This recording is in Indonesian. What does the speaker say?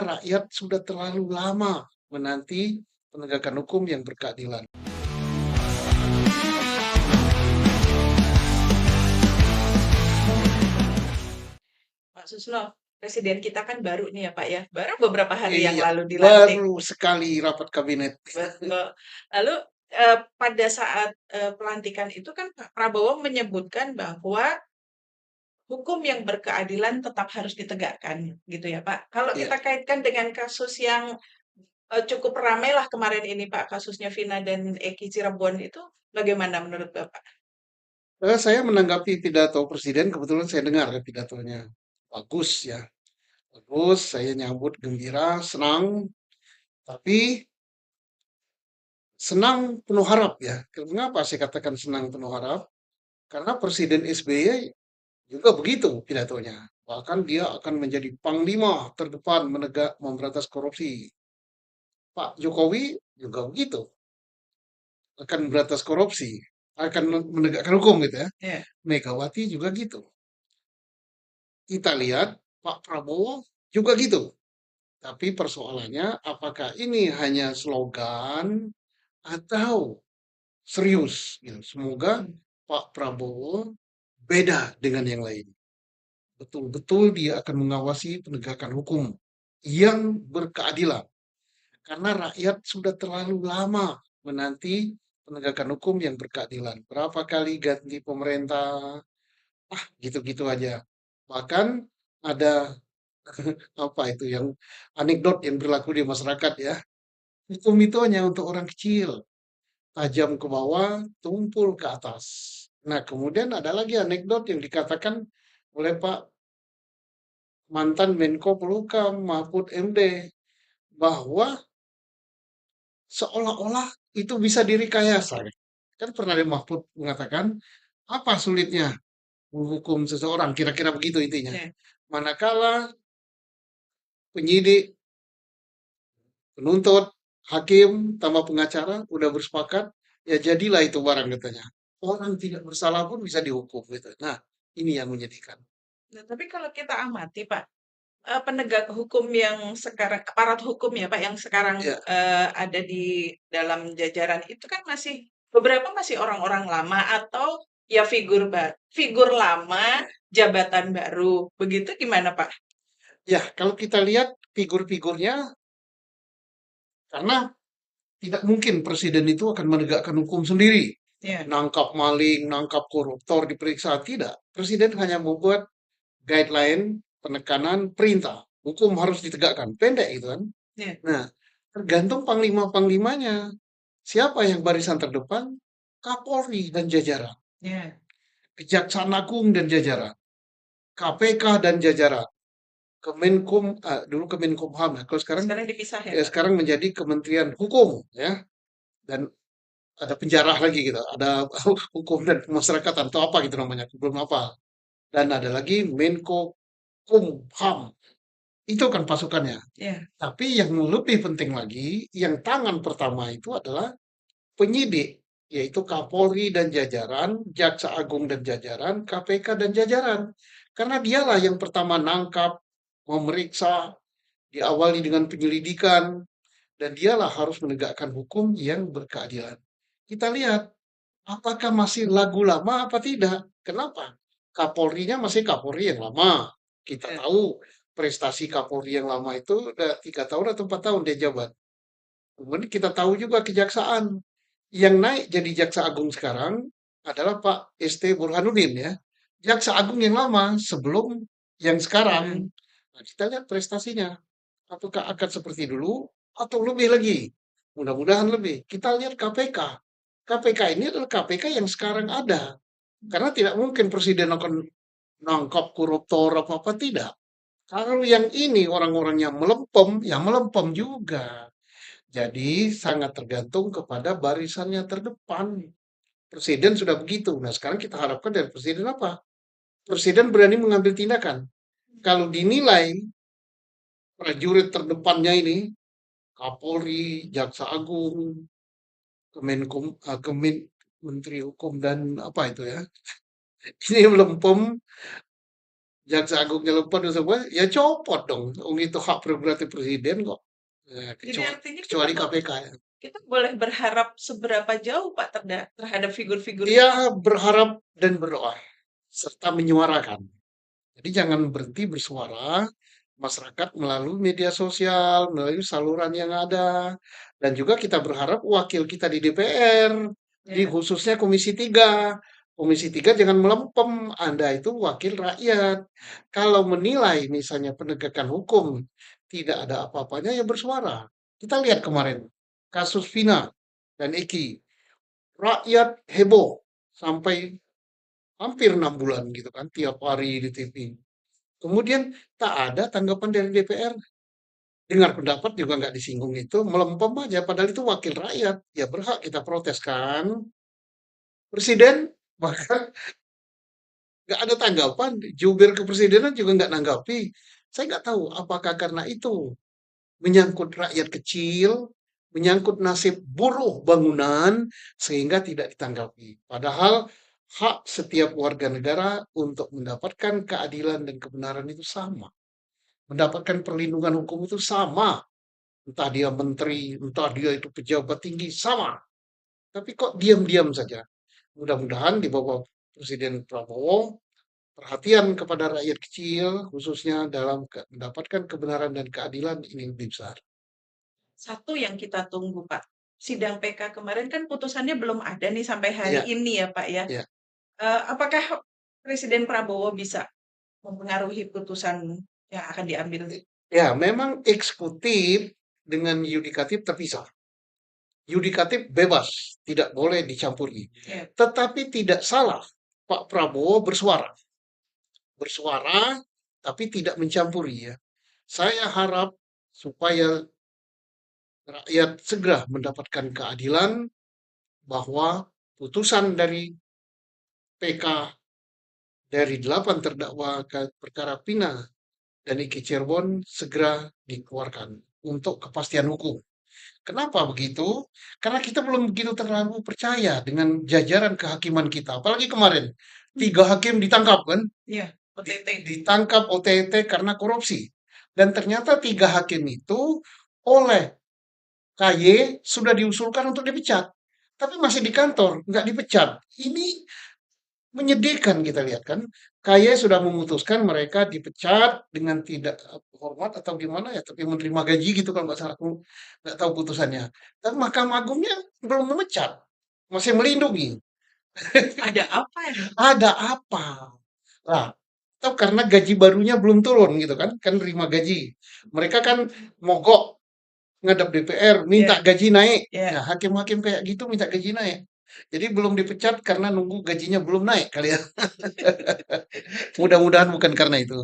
rakyat sudah terlalu lama menanti penegakan hukum yang berkeadilan. Pak Suslo, presiden kita kan baru nih ya Pak ya, baru beberapa hari yang Iya, lalu dilantik. baru sekali rapat kabinet. Betul. Lalu pada saat pelantikan itu kan Pak Prabowo menyebutkan bahwa hukum yang berkeadilan tetap harus ditegakkan, gitu ya Pak. Kalau Iya, kita kaitkan dengan kasus yang cukup ramai lah kemarin ini Pak, kasusnya Vina dan Eki Cirebon itu bagaimana menurut Bapak? saya menanggapi pidato presiden, kebetulan saya dengar ya pidatonya. Bagus ya, bagus, saya nyambut gembira, senang, tapi senang penuh harap ya. Mengapa saya katakan senang penuh harap? Karena Presiden SBY juga begitu pidatonya. Bahkan dia akan menjadi panglima terdepan menegak memberantas korupsi. Pak Jokowi juga begitu, akan memberantas korupsi, akan menegakkan hukum gitu ya. Ya. Megawati juga gitu. Kita lihat Pak Prabowo juga gitu. Tapi persoalannya apakah ini hanya slogan atau serius gitu. Semoga Pak Prabowo beda dengan yang lain. Betul-betul dia akan mengawasi penegakan hukum yang berkeadilan. Karena rakyat sudah terlalu lama menanti penegakan hukum yang berkeadilan. Berapa kali ganti pemerintah, gitu-gitu aja. Bahkan ada apa itu yang anekdot yang berlaku di masyarakat ya. Hukum itu hanya untuk orang kecil, tajam ke bawah, tumpul ke atas. Nah, kemudian ada lagi anekdot yang dikatakan oleh Pak mantan Menko Polhukam Mahfud MD bahwa seolah-olah itu bisa direkayasa. Kan pernah ada Mahfud mengatakan, apa sulitnya menghukum seseorang? Kira-kira begitu intinya. Ya. Manakala penyidik, penuntut, hakim, tambah pengacara udah bersepakat, ya jadilah itu barang katanya. Orang tidak bersalah pun bisa dihukum gitu. Nah, ini yang menyedihkan. Nah, tapi kalau kita amati Pak, penegak hukum yang sekarang aparat hukum ya Pak, yang sekarang, Ya, ada di dalam jajaran itu kan masih beberapa masih orang-orang lama atau ya figur lama, jabatan baru, begitu gimana Pak? ya kalau kita lihat figur-figurnya, karena tidak mungkin presiden itu akan menegakkan hukum sendiri. Ya, Nangkap maling, nangkap koruptor, diperiksa. Tidak. Presiden hanya membuat guideline, penekanan, perintah. Hukum harus ditegakkan. Pendek itu kan. ya, Nah, tergantung panglima-panglimanya. Siapa yang barisan terdepan? Kapolri dan jajaran. ya. Kejaksaan Agung dan jajaran. KPK dan jajaran. Kemenkum, dulu Kemenkumham ya. Kalau sekarang, Sekarang dipisah ya ya Pak? sekarang menjadi Kementerian Hukum ya. Dan ada penjara lagi gitu, ada hukum dan pemasyarakatan atau apa gitu namanya, belum apa. Dan ada lagi Menko Kumham, itu kan pasukannya. Ya, Tapi yang lebih penting lagi, yang tangan pertama itu adalah penyidik, yaitu Kapolri dan jajaran, Jaksa Agung dan jajaran, KPK dan jajaran. Karena dialah yang pertama nangkap, memeriksa, diawali dengan penyelidikan, dan dialah harus menegakkan hukum yang berkeadilan. Kita lihat apakah masih lagu lama apa tidak? Kenapa? Kapolrinya masih Kapolri yang lama. Kita ya, tahu prestasi Kapolri yang lama itu udah 3 tahun atau 4 tahun dia jabat. Kemudian kita tahu juga kejaksaan yang naik jadi jaksa agung sekarang adalah Pak ST Burhanuddin ya. Jaksa agung yang lama sebelum yang sekarang. mhm, Nah, kita lihat prestasinya. Apakah akan seperti dulu atau lebih lagi? Mudah-mudahan lebih. Kita lihat KPK. KPK ini adalah KPK yang sekarang ada. Karena tidak mungkin presiden akan nangkap koruptor apa-apa, tidak. Kalau yang ini orang-orang yang melempem, ya melempem juga. Jadi sangat tergantung kepada barisannya terdepan. Presiden sudah begitu. Nah sekarang kita harapkan dari presiden apa? Presiden berani mengambil tindakan. Kalau dinilai prajurit terdepannya ini, Kapolri, Jaksa Agung, Menteri Hukum dan apa itu ya, ini melempem, Jaksa Agungnya lempat dan semua, ya copot dong. Itu hak prerogatif presiden kok. Jadi artinya Kecuali KPK ya. kita boleh berharap seberapa jauh Pak terhadap figur-figur Dia ini? berharap dan berdoa serta menyuarakan. Jadi jangan berhenti bersuara masyarakat melalui media sosial, melalui saluran yang ada. Dan juga kita berharap wakil kita di DPR, di Ya, khususnya Komisi 3. Komisi 3 jangan melempem, Anda itu wakil rakyat. Kalau menilai misalnya penegakan hukum tidak ada apa-apanya, ya bersuara. Kita lihat kemarin, kasus Vina dan Eki. Rakyat heboh sampai hampir 6 bulan gitu kan, tiap hari di TV. Kemudian tak ada tanggapan dari DPR. Dengar pendapat juga nggak disinggung itu, melempem aja. Padahal itu wakil rakyat. Ya berhak kita protes kan. Presiden bahkan nggak ada tanggapan. Jubir kepresidenan juga nggak nanggapi. Saya nggak tahu apakah karena itu menyangkut rakyat kecil, menyangkut nasib buruh bangunan, sehingga tidak ditanggapi. Padahal hak setiap warga negara untuk mendapatkan keadilan dan kebenaran itu sama. Mendapatkan perlindungan hukum itu sama. Entah dia menteri, entah dia itu pejabat tinggi, sama. Tapi kok diam-diam saja. Mudah-mudahan di bawah Presiden Prabowo, perhatian kepada rakyat kecil, khususnya dalam mendapatkan kebenaran dan keadilan ini lebih besar. satu yang kita tunggu Pak, sidang PK kemarin kan putusannya belum ada nih sampai hari Ya, ini ya Pak ya. ya. Apakah Presiden Prabowo bisa mempengaruhi putusan yang akan diambil? Ya, memang eksekutif dengan yudikatif terpisah. Yudikatif bebas, tidak boleh dicampuri. Ya. Tetapi tidak salah Pak Prabowo bersuara. Bersuara, tapi tidak mencampuri ya. Saya harap supaya rakyat segera mendapatkan keadilan bahwa putusan dari PK dari 8 terdakwa perkara Pina dan Iki Cirebon segera dikeluarkan untuk kepastian hukum. Kenapa begitu? Karena kita belum begitu terlalu percaya dengan jajaran kehakiman kita. Apalagi kemarin, 3 hakim ditangkap kan? Iya, OTT. Ditangkap OTT karena korupsi. Dan ternyata 3 hakim itu oleh KY sudah diusulkan untuk dipecat. Tapi masih di kantor, nggak dipecat. Ini menyedihkan kita lihat kan. KY sudah memutuskan mereka dipecat dengan tidak hormat atau gimana ya, tapi menerima gaji gitu kalau nggak salah. Aku nggak tahu putusannya. Tapi Mahkamah Agungnya belum memecat, masih melindungi. Ada apa ya? Ada apa? Lah, atau karena gaji barunya belum turun gitu kan? Kan terima gaji. Mereka kan mogok ngadap DPR, minta Ya, gaji naik. ya. Nah, hakim-hakim kayak gitu minta gaji naik. Jadi belum dipecat karena nunggu gajinya belum naik kali ya. Mudah-mudahan bukan karena itu.